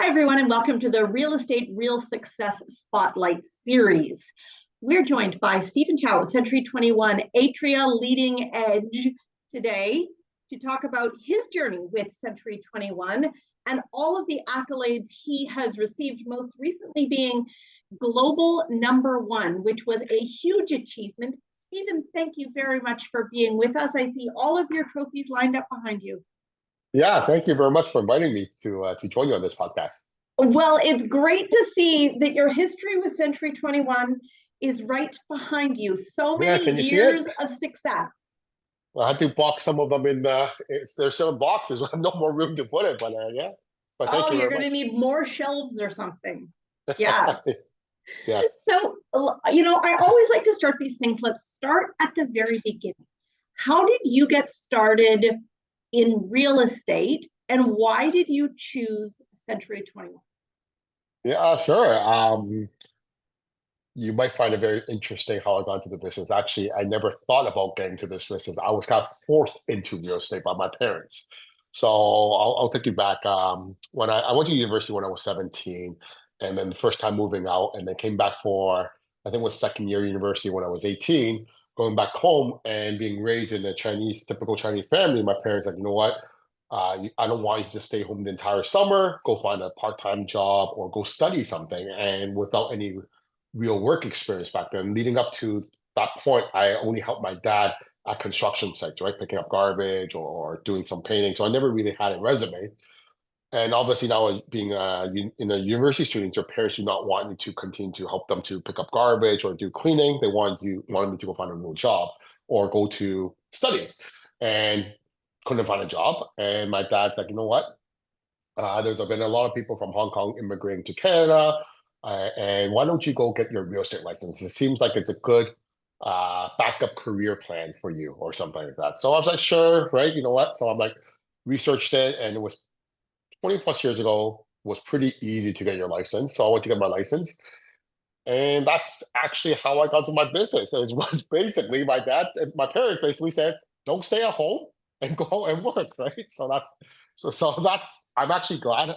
Hi, everyone, and welcome to the Real Estate Real Success Spotlight Series. We're joined by Stephen Chow of Century 21 Atria Leading Edge today to talk about his journey with Century 21 and all of the accolades he has received, most recently being Global #1, which was a huge achievement. Stephen, thank you very much for being with us. I see all of your trophies lined up behind you. Yeah, thank you very much for inviting me to join you on this podcast. Well, it's great to see that your history with Century 21 is right behind you. So Yeah, many can you see it? years of success. Well, I had to box some of them in. There's some boxes. I have no more room to put it, but yeah. But thank Oh, you you're very going to much. need more shelves or something. Yes. Yes. So, I always like to start these things. Let's start at the very beginning. How did you get started in real estate, and why did you choose Century 21? Yeah, sure. You might find it very interesting how I got into the business. Actually, I never thought about getting to this business. I was kind of forced into real estate by my parents. So I'll take you back. When I went to university when I was 17, and then the first time moving out, and then came back for, I think it was second year university when I was 18, going back home and being raised in a typical Chinese family. My parents like, you know what? I don't want you to stay home the entire summer. Go find a part-time job or go study something. And without any real work experience back then. Leading up to that point, I only helped my dad at construction sites, right? Picking up garbage or doing some painting. So I never really had a resume. And obviously now being in a university student, your parents do not want you to continue to help them to pick up garbage or do cleaning. They wanted me to go find a real job or go to study. And couldn't find a job. And my dad's like, you know what? There's been a lot of people from Hong Kong immigrating to Canada, and why don't you go get your real estate license? It seems like it's a good backup career plan for you or something like that. So I was like, sure, right? You know what? So I'm like, researched it, and it was 20 plus years ago, was pretty easy to get your license. So I went to get my license. And that's actually how I got to my business. It was basically my parents basically said, don't stay at home and go and work, right? So that's I'm actually glad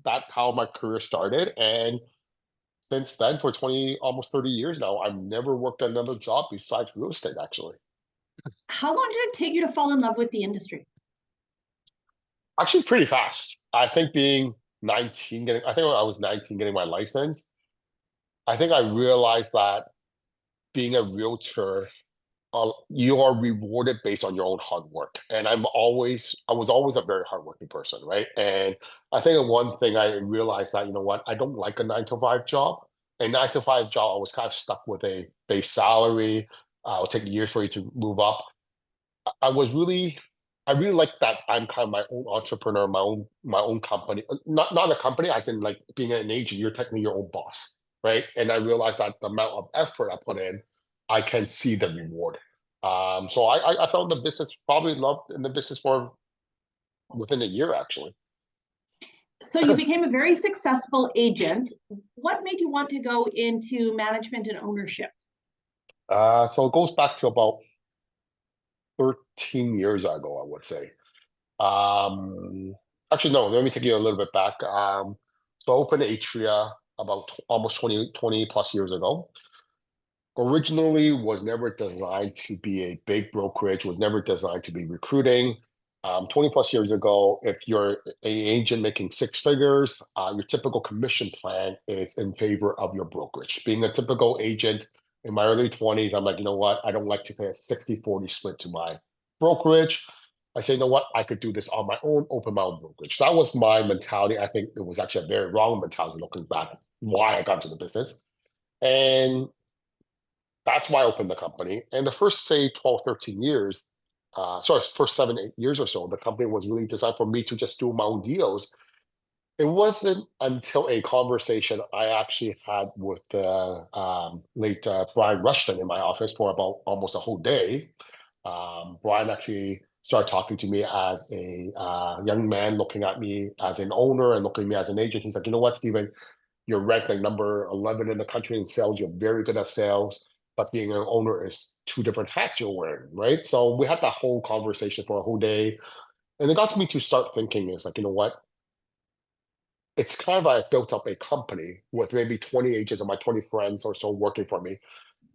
that how my career started. And since then, for 20, almost 30 years now, I've never worked another job besides real estate, actually. How long did it take you to fall in love with the industry? Actually, pretty fast. I think being 19, I think when I was 19 getting my license, I think I realized that being a realtor you are rewarded based on your own hard work. And I was always a very hardworking person, right? And I think one thing I realized that, you know what, I don't like a 9 to 5 job. A 9 to 5 job, I was kind of stuck with a base salary. It'll take years for you to move up. I was really, I really like that I'm kind of my own entrepreneur, my own company. Not a company, as in like being an agent, you're technically your own boss, right? And I realized that the amount of effort I put in, I can see the reward. So I found the business, probably loved in the business for within a year, actually. So you became a very successful agent. What made you want to go into management and ownership? So it goes back to about 13 years ago, I would say. Um, Actually, no, let me take you a little bit back. So I opened Atria about almost 20 plus years ago. Originally was never designed to be a big brokerage, was never designed to be recruiting. 20 plus years ago, if you're an agent making 6 figures, your typical commission plan is in favor of your brokerage. Being a typical agent in my early 20s, I'm like, you know what? I don't like to pay a 60-40 split to my brokerage. I say, you know what? I could do this on my own, open my own brokerage. That was my mentality. I think it was actually a very wrong mentality looking back at why I got into the business. And that's why I opened the company. And the first, say, 12, 13 years, first 7, 8 years or so, the company was really designed for me to just do my own deals. It wasn't until a conversation I actually had with the late Brian Rushton in my office for about almost a whole day. Brian actually started talking to me as a young man, looking at me as an owner and looking at me as an agent. He's like, you know what, Stephen, you're ranked like number 11 in the country in sales. You're very good at sales, but being an owner is 2 different hats you're wearing, right? So we had that whole conversation for a whole day. And it got me to start thinking is like, you know what? it's kind of like I built up a company with maybe 20 agents and my 20 friends or so working for me.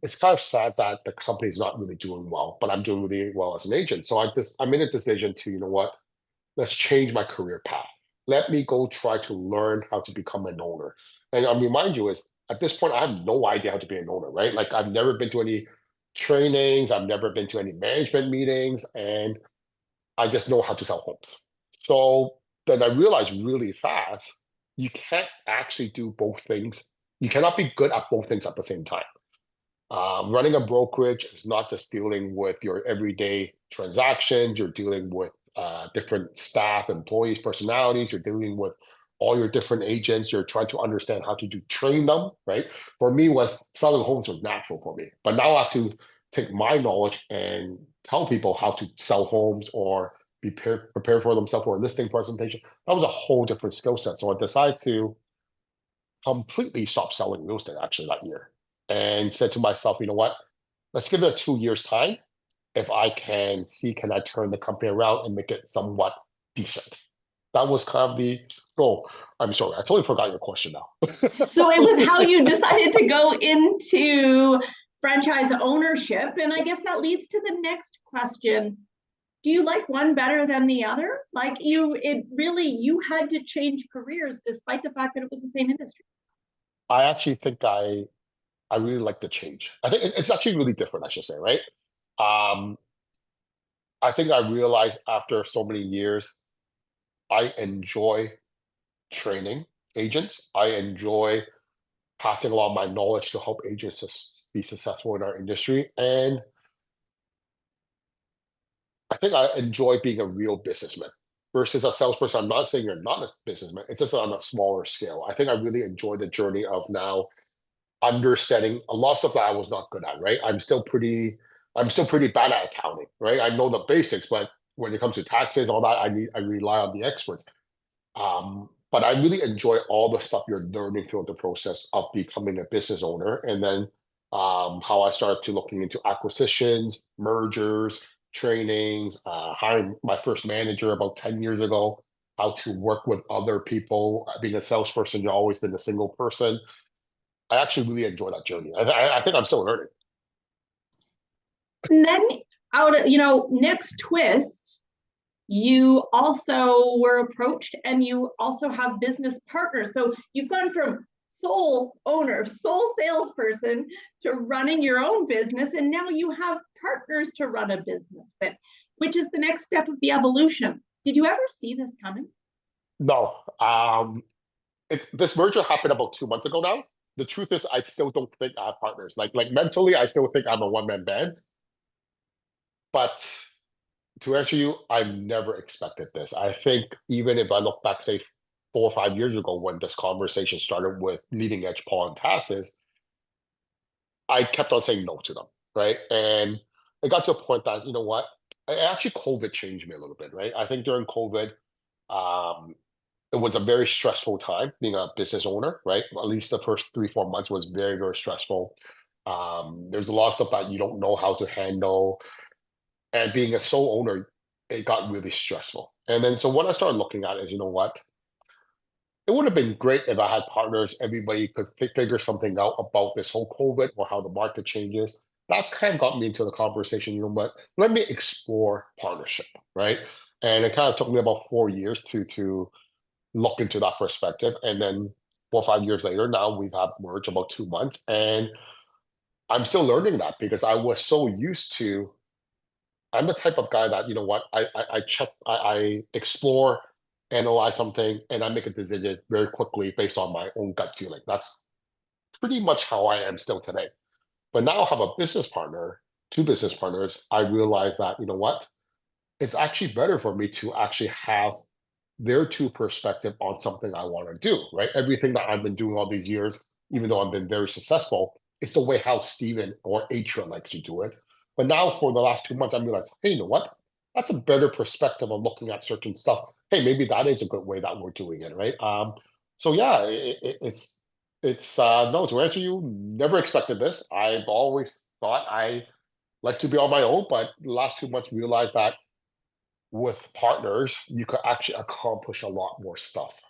It's kind of sad that the company is not really doing well, but I'm doing really well as an agent. So I made a decision to, you know what, let's change my career path. Let me go try to learn how to become an owner. And I remind you is at this point, I have no idea how to be an owner, right? Like I've never been to any trainings, I've never been to any management meetings, and I just know how to sell homes. So then I realized really fast, you can't actually do both things. You cannot be good at both things at the same time. Running a brokerage is not just dealing with your everyday transactions, you're dealing with different staff, employees, personalities, you're dealing with all your different agents, you're trying to understand how to train them, right? For me, was selling homes was natural for me. But now I have to take my knowledge and tell people how to sell homes or be prepared for themselves for a listing presentation. That was a whole different skill set. So I decided to completely stopped selling real estate actually that year and said to myself, you know what, let's give it a 2 years time. If I can see, can I turn the company around and make it somewhat decent? That was kind of the goal. I'm sorry, I totally forgot your question now. So it was how you decided to go into franchise ownership. And I guess that leads to the next question. Do you like one better than the other? Like you had to change careers despite the fact that it was the same industry. I actually think I really like the change. I think it's actually really different, I should say, right? Um, I think I realized after so many years, I enjoy training agents. I enjoy passing along my knowledge to help agents be successful in our industry. And I think I enjoy being a real businessman versus a salesperson. I'm not saying you're not a businessman, it's just on a smaller scale. I think I really enjoy the journey of now understanding a lot of stuff that I was not good at, right? I'm still pretty bad at accounting, right? I know the basics, but when it comes to taxes, all that, I rely on the experts. But I really enjoy all the stuff you're learning throughout the process of becoming a business owner. And then how I started to looking into acquisitions, mergers, trainings, hiring my first manager about 10 years ago, how to work with other people. Being a salesperson, you've always been a single person. I actually really enjoy that journey. I think I'm still learning. And then next twist, you also were approached and you also have business partners. So you've gone from sole owner, sole salesperson to running your own business. And now you have partners to run a business with, which is the next step of the evolution. Did you ever see this coming? No, this merger happened about 2 months ago now. The truth is, I still don't think I have partners. Like mentally, I still think I'm a one-man band. But to answer you, I never expected this. I think even if I look back, say 4 or 5 years ago, when this conversation started with Leading Edge Paul and Tassis, I kept on saying no to them, right? And it got to a point that, you know what? Actually, COVID changed me a little bit, right? I think during COVID, um, it was a very stressful time being a business owner, right? At least the first 3, 4 months was very, very stressful. There's a lot of stuff that you don't know how to handle. And being a sole owner, it got really stressful. And then, so what I started looking at is, you know what? It would have been great if I had partners, everybody could figure something out about this whole COVID or how the market changes. That's kind of got me into the conversation, you know what? Let me explore partnership, right? And it kind of took me about 4 years to look into that perspective. And then 4 or 5 years later, now we've had merge about 2 months. And I'm still learning that because I was so used to, I'm the type of guy that, you know what, I check, I explore, analyze something, and I make a decision very quickly based on my own gut feeling. That's pretty much how I am still today. But now I have a business partner, two business partners. I realize that, you know what, it's actually better for me to actually have their two perspective on something I want to do, right? Everything that I've been doing all these years, even though I've been very successful, it's the way how Stephen or Atria likes to do it. But now for the last 2 months, I'm like, hey, you know what? That's a better perspective of looking at certain stuff. Hey, maybe that is a good way that we're doing it, right? So yeah, it's no, to answer you, never expected this. I've always thought I like to be on my own, but the last 2 months realized that with partners, you could actually accomplish a lot more stuff.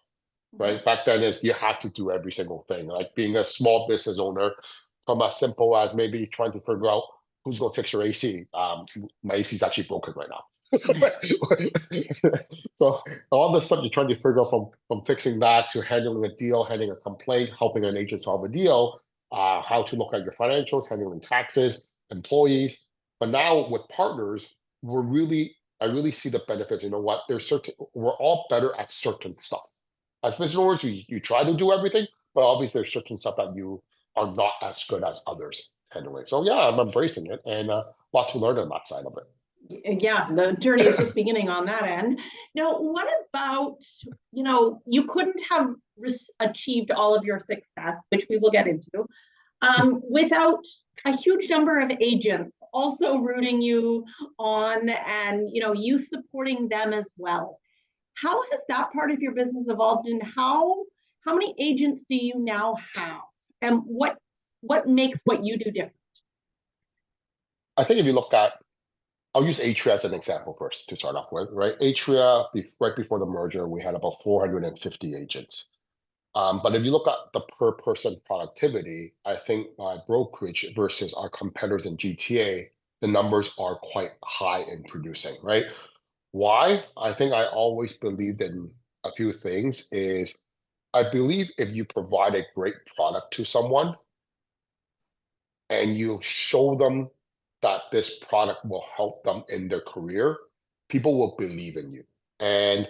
right? Back then is you have to do every single thing, like being a small business owner, from as simple as maybe trying to figure out who's going to fix your AC. My AC is actually broken right now. So all the stuff you're trying to figure out, from fixing that to handling a deal, handling a complaint, helping an agent solve a deal, how to look at your financials, handling taxes, employees. But now with partners, I really see the benefits. You know what? We're all better at certain stuff. As business owners, you try to do everything, but obviously there's certain stuff that you are not as good as others handling. So yeah, I'm embracing it, and a lot to learn on that side of it. Yeah, the journey is just beginning on that end. Now, what about, you couldn't have achieved all of your success, which we will get into, without a huge number of agents also rooting you on, and you supporting them as well. How has that part of your business evolved, and how many agents do you now have, and what makes what you do different? I think if you look at, I'll use Atria as an example first to start off with, right? Atria, right before the merger, we had about 450 agents. But if you look at the per person productivity, I think brokerage versus our competitors in GTA, the numbers are quite high in producing, right? Why? I think I always believed in a few things is I believe if you provide a great product to someone and you show them that this product will help them in their career, people will believe in you. And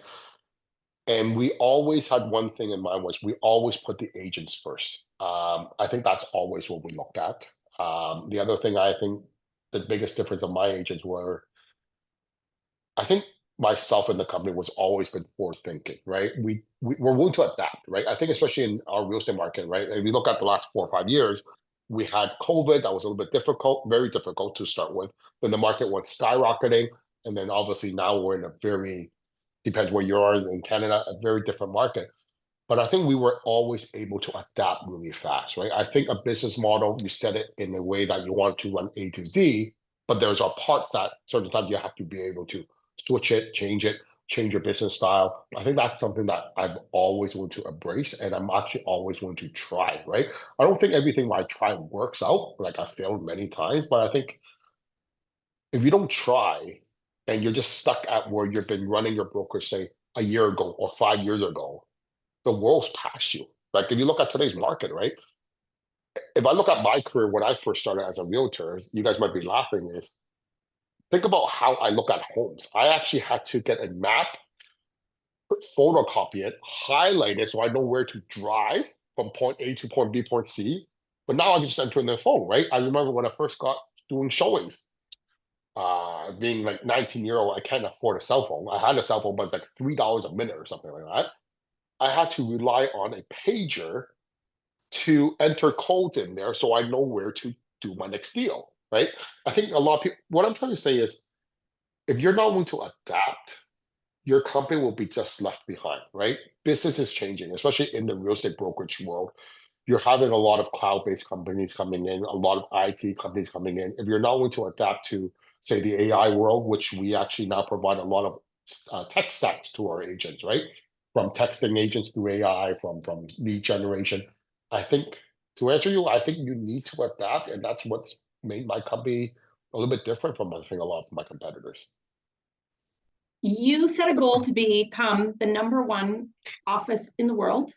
we always had one thing in mind, was we always put the agents first. I think that's always what we looked at. The other thing, I think the biggest difference of my agents were, I think myself and the company was always been forward thinking, right? We're willing to adapt, right? I think especially in our real estate market, right? If you look at the last 4 or 5 years, we had COVID that was a little bit difficult, very difficult to start with. Then the market went skyrocketing, and then obviously now we're in a very, depends where you are in Canada, a very different market. But I think we were always able to adapt really fast, right? I think a business model, you set it in a way that you want to run A to Z, but there's are parts that certain times you have to be able to switch it, change your business style. I think that's something that I've always wanted to embrace, and I'm actually always going to try, right? I don't think everything I try works out. Like I failed many times, but I think if you don't try and you're just stuck at where you've been running your broker, say a year ago or 5 years ago, the world's past you. Like if you look at today's market, right? If I look at my career when I first started as a realtor, you guys might be laughing, is think about how I look at homes. I actually had to get a map, photocopy it, highlight it so I know where to drive from point A to point B, point C. But now I can just enter in their phone, right? I remember when I first got doing showings, being like 19-year-old, I can't afford a cell phone. I had a cell phone, but it's like $3 a minute or something like that. I had to rely on a pager to enter codes in there so I know where to do my next deal, right? I think a lot of people, what I'm trying to say is, if you're not going to adapt, your company will be just left behind, right? Business is changing, especially in the real estate brokerage world. You're having a lot of cloud-based companies coming in, a lot of IT companies coming in. If you're not going to adapt to, say, the AI world, which we actually now provide a lot of tech stacks to our agents, right? From texting agents to AI, from lead generation. I think, to answer you, I think you need to adapt, and that's what's made my company a little bit different from, I think, a lot of my competitors. You set a goal to become the number one office in the world.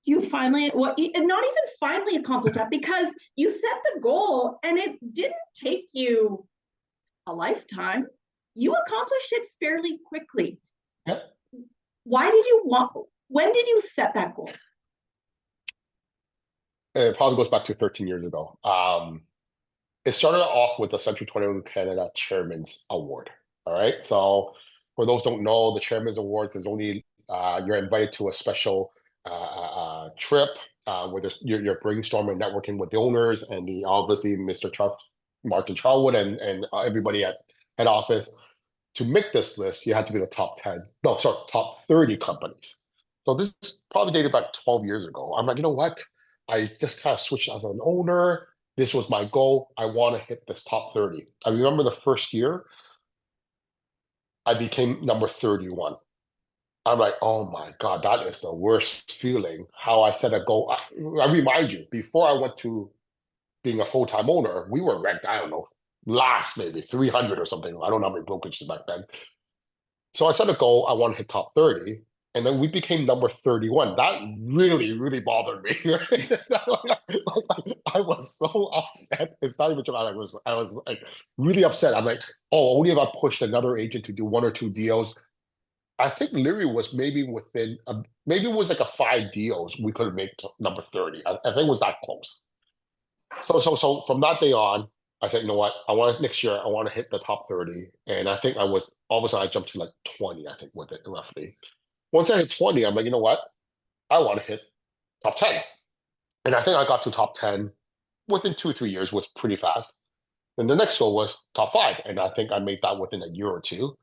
You finally, well, not even finally accomplished that, because you set the goal and it didn't take you a lifetime. You accomplished it fairly quickly. Yep. When did you set that goal? It probably goes back to 13 years ago. It started off with the Century 21 Canada Chairman's Award. All right. So for those who don't know, the Chairman's Awards is only you're invited to a special trip where you're brainstorming, networking with the owners, and the obviously Mr. Martin Charwood and everybody at head office. To make this list, you had to be the top 10, no, sorry, top 30 companies. So this is probably dated back 12 years ago. I'm like, you know what? I just kind of switched as an owner. This was my goal. I want to hit this top 30. I remember the first year, I became number 31. I'm like, oh my God, that is the worst feeling. How I set a goal. I remind you, before I went to being a full-time owner, we were ranked, I don't know, last maybe 300 or something. I don't know how many brokerages back then. So I set a goal, I want to hit top 30. And then we became number 31. That really, really bothered me. Right? I was so upset. It's not even true. I was like really upset. I'm like, oh, only if I pushed another agent to do one or two deals. I think Leary was maybe within, maybe it was like a 5 deals we could have made number 30. I think it was that close. So from that day on, I said, you know what? I want next year. I want to hit the top 30, and I think I was all of a sudden I jumped to like 20. I think with it roughly. Once I hit 20, I'm like, you know what? I want to hit top 10, and I think I got to top 10 within 2 or 3 years. Was pretty fast. Then the next goal was top 5, and I think I made that within a year or two.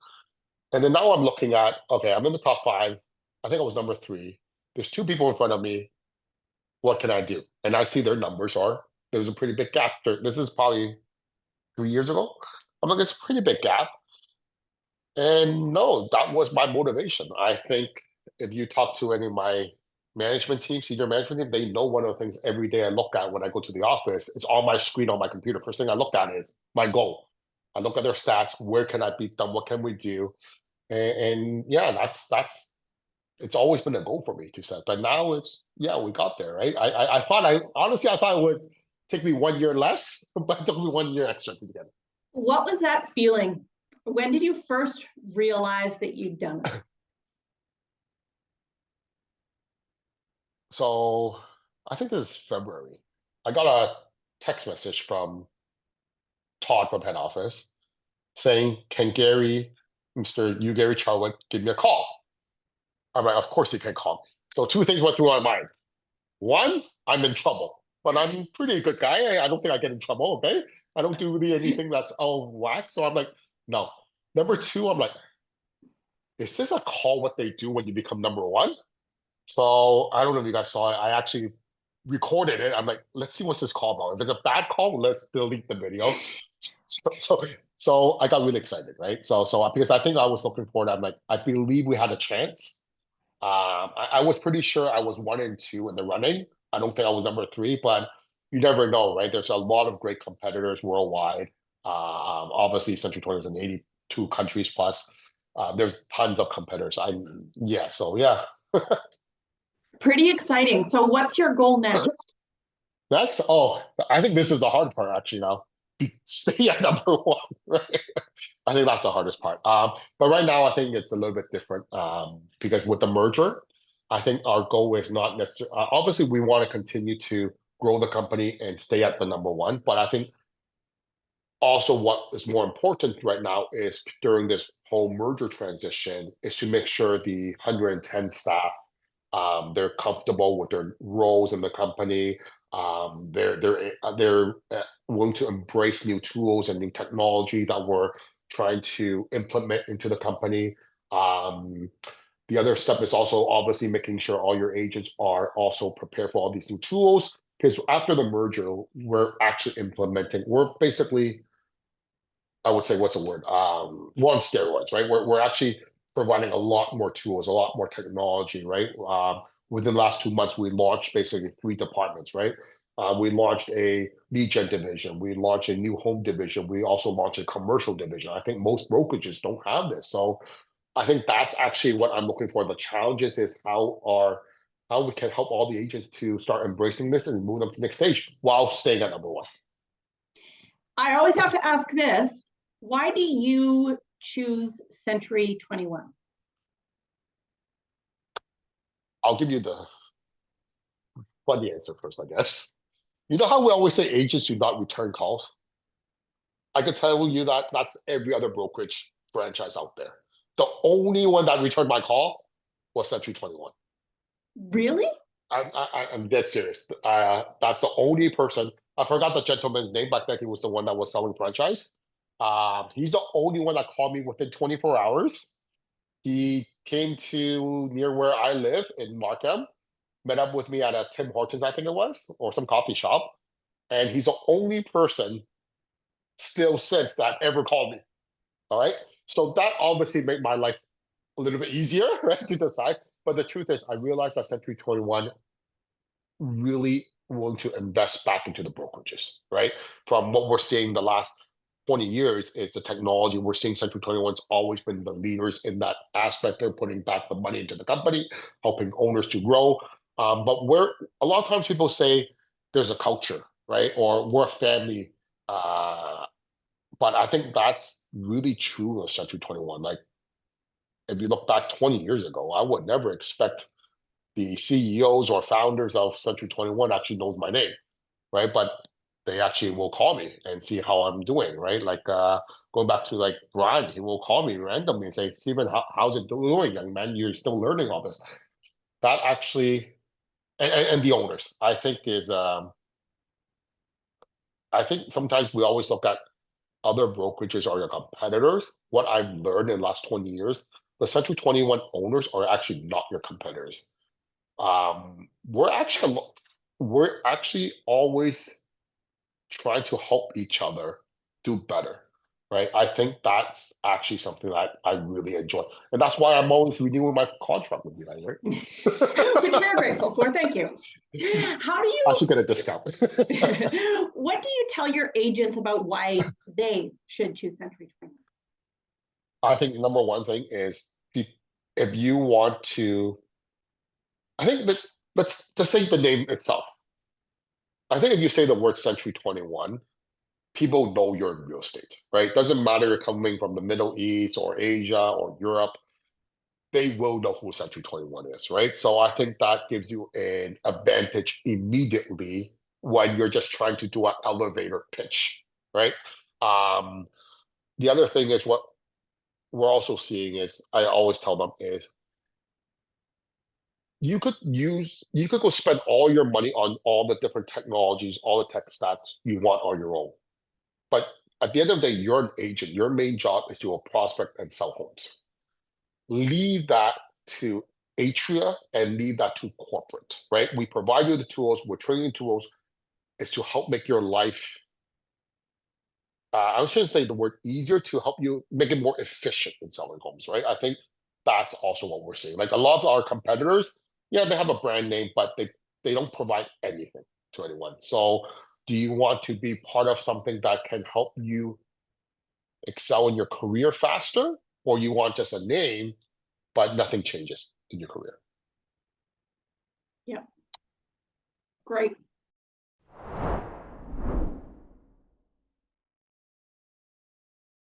And then now I'm looking at, okay, I'm in the top 5. I think I was number 3. There's 2 people in front of me. What can I do? And I see their numbers are, there's a pretty big gap. This is probably 3 years ago. I'm like, it's a pretty big gap. And no, that was my motivation. I think if you talk to any of my management team, senior management team, they know one of the things every day I look at when I go to the office, it's on my screen on my computer. First thing I look at is my goal. I look at their stats. Where can I beat them? What can we do? And yeah, that's it's always been a goal for me to set. But now it's, yeah, we got there, right? I thought I honestly I thought it would take me 1 year less, but it took me 1 year extra to get it. What was that feeling? When did you first realize that you'd done it? So I think this is February. I got a text message from Todd from head office saying, "Can Gary, Gary Chow, give me a call?" I'm like, "Of course he can call me." So 2 things went through my mind. One, I'm in trouble, but I'm pretty good guy. I don't think I get in trouble. Okay, I don't do really anything that's out of whack. So I'm like, no. Number two, I'm like, is this a call what they do when you become number one? So I don't know if you guys saw it. I actually recorded it. I'm like, let's see what's this call about. If it's a bad call, let's delete the video. So so I got really excited, right? So because I think I was looking forward. I'm like, I believe we had a chance. I was pretty sure I was 1 and 2 in the running. I don't think I was number 3, but you never know, right? There's a lot of great competitors worldwide. Obviously, Century 20 is in 82 countries plus. There's tons of competitors. Yeah, so yeah. Pretty exciting. So what's your goal next? Next, oh, I think this is the hard part actually now. Stay at number one, right? I think that's the hardest part. But right now, I think it's a little bit different because with the merger, I think our goal is not necessarily, obviously, we want to continue to grow the company and stay at the number one. But I think also what is more important right now is during this whole merger transition is to make sure the 110 staff they're comfortable with their roles in the company. They're willing to embrace new tools and new technology that we're trying to implement into the company. Um, the other step is also obviously making sure all your agents are also prepared for all these new tools. Because after the merger, we're actually implementing. We're basically, I would say, what's the word? We're on steroids, right? We're actually providing a lot more tools, a lot more technology, right? Within the last 2 months, we launched basically 3 departments, right? We launched a lead gen division. We launched a new home division. We also launched a commercial division. I think most brokerages don't have this. So I think that's actually what I'm looking for. The challenges is how we can help all the agents to start embracing this and move them to the next stage while staying at number one. I always have to ask this. Why do you choose Century 21? I'll give you the funny answer first, I guess. You know how we always say agents do not return calls? I could tell you that that's every other brokerage franchise out there. The only one that returned my call was Century 21. Really? I'm dead serious. That's the only person. I forgot the gentleman's name back then. He was the one that was selling franchise. He's the only one that called me within 24 hours. He came to near where I live in Markham, met up with me at a Tim Hortons, I think it was, or some coffee shop. And he's the only person still since that ever called me. All right. So that obviously made my life a little bit easier, right, to decide. But the truth is, I realized that Century 21 really willing to invest back into the brokerages, right? From what we're seeing the last 20 years is the technology. We're seeing Century 21's always been the leaders in that aspect. They're putting back the money into the company, helping owners to grow. But we're a lot of times people say there's a culture, right? Or we're a family. But I think that's really true of Century 21. Like if you look back 20 years ago, I would never expect the CEOs or founders of Century 21 actually knows my name, right? But they actually will call me and see how I'm doing, right? Like going back to like Brian, he will call me randomly and say, Stephen, how's it doing, young man? You're still learning all this. That actually, and the owners, I think is, I think sometimes we always look at other brokerages or your competitors. What I've learned in the last 20 years, the Century 21 owners are actually not your competitors. We're actually always trying to help each other do better, right? I think that's actually something that I really enjoy, and that's why I'm always renewing my contract with you guys, right? Which we're grateful for. Thank you. How do I should get a discount. what do you tell your agents about why they should choose Century 21? I think number one thing is if you want to, I think that let's just say the name itself. I think if you say the word Century 21, people know you're in real estate, right? Doesn't matter you're coming from the Middle East or Asia or Europe, they will know who Century 21 is, right? So I think that gives you an advantage immediately when you're just trying to do an elevator pitch, right? Um, the other thing is what we're also seeing is I always tell them is you could go spend all your money on all the different technologies, all the tech stacks you want on your own. But at the end of the day, you're an agent. Your main job is to prospect and sell homes. Leave that to Atria and leave that to corporate, right? We provide you the tools. We're training tools is to help make your life, I shouldn't say the word easier, to help you make it more efficient in selling homes, right? I think that's also what we're seeing. Like a lot of our competitors, yeah, they have a brand name, but they don't provide anything to anyone. So do you want to be part of something that can help you excel in your career faster, or you want just a name but nothing changes in your career? Yeah, great.